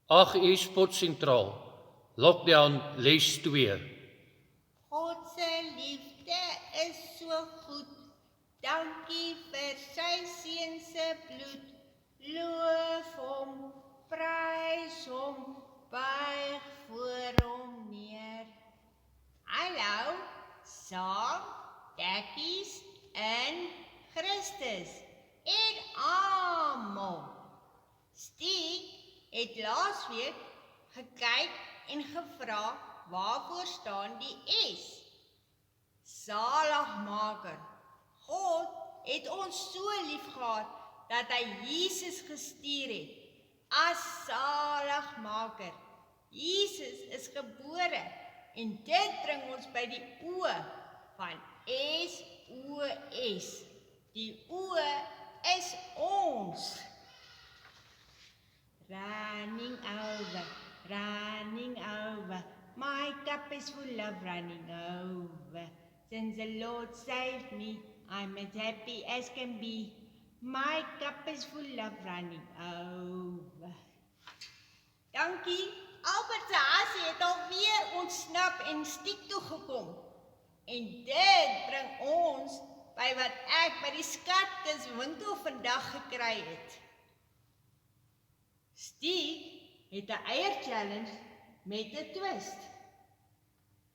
8 uur Sportsentraal, Lockdown les 2. God se liefde is so goed. Dankie vir sy seun se bloed. Loof hom, prys hom, buig voor hom neer. Hallo, saam, dekkies in Christus en almal. Stiek het laasweek gekyk en gevra waarvoor staan die S? Zaligmaker. God het ons so lief gehad dat hy Jesus gestuur het as zaligmaker. Jesus is gebore en dit bring ons by die O van SOS. Die O is ons. Running over, my cup is full of running over. Since the Lord saved me, I'm as happy as can be. My cup is full of running over. Dankie, Albert se hasie het alweer ontsnap en stiek toe gekom. En dit bring ons by wat ek by die skatkiswinkel vandag gekry het. Stiek het 'n eier challenge met 'n twist.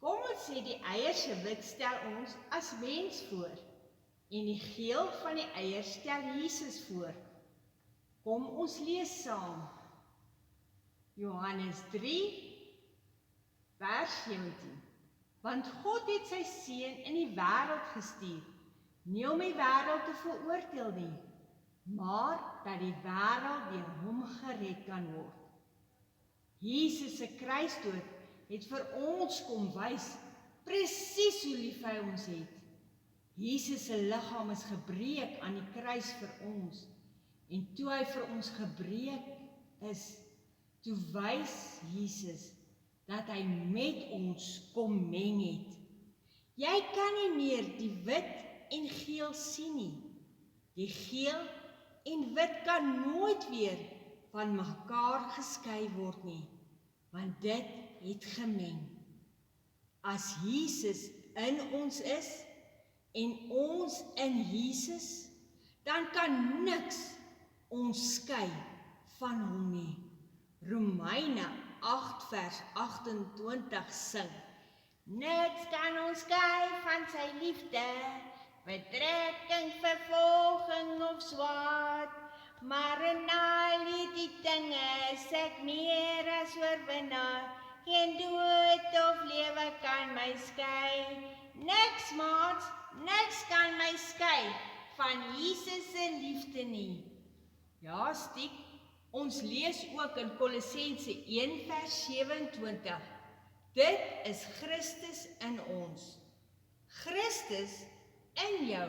Kom ons sê die eier se wit stel ons as mens voor en die geel van die eier stel Jesus voor. Kom ons lees saam. Johannes 3 vers 17. Want God het sy seun in die wêreld gestuur, nie om die wêreld te veroordeel nie, maar dat die wêreld deur hom gered kan word. Jesus se kruisdood het vir ons kom wys presies hoe lief hy ons het. Jesus se liggaam is gebreek aan die kruis vir ons. En toe hy vir ons gebreek is, toe wys Jesus dat hy met ons kom meng het. Jy kan nie meer die wit en geel sien nie. Die geel en wit kan nooit weer van mekaar geskei word nie, want dit het gemeng. As Jesus in ons is en ons in Jesus, dan kan niks ons skei van hom nie. Romeine 8 vers 28 sing. Niks kan ons skei van sy liefde, betrekking, vervolging of swaard, maar in al die dinge is ek meer as oorwinnaar, geen dood of lewe kan my skei, niks maats, niks kan my skei van Jesus se liefde nie. Ja, Stiek, ons lees ook in Kolossense 1 vers 27, dit is Christus in ons. Christus in jou,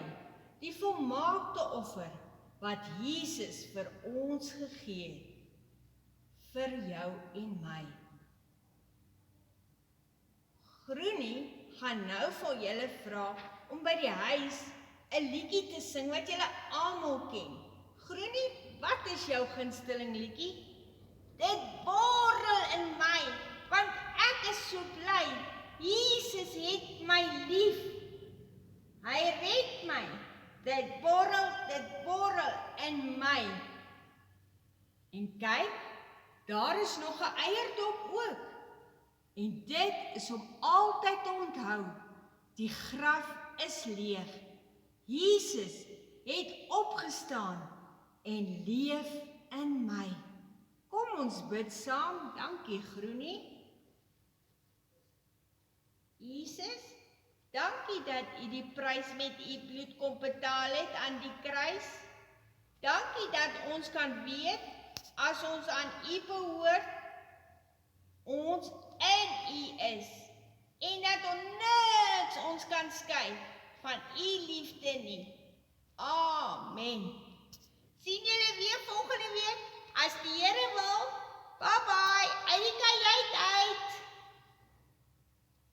die volmaakte offer wat Jesus vir ons gegee het, vir jou en my. Groenie gaan nou vir julle vra om by die huis 'n liedjie te sing wat julle almal ken. Groenie, wat is jou gunsteling liedjie? Dit borrel in my, want ek is so bly, Jesus het my lief. Hy red my, dit borrel in my. En kyk, daar is nog 'n eierdop ook. En dit is om altyd te onthou, die graf is leeg. Jesus het opgestaan en leef in my. Kom ons bid saam, dankie Groenie. Jesus, dankie dat u die prys met u bloed kom betaal het aan die kruis. Dankie dat ons kan weet, as ons aan u behoort, ons in u is, en dat niks ons kan skei van u liefde nie. Amen. Sien julle weer volgende week, as die Here wil. Bye bye, uit die kajuit uit.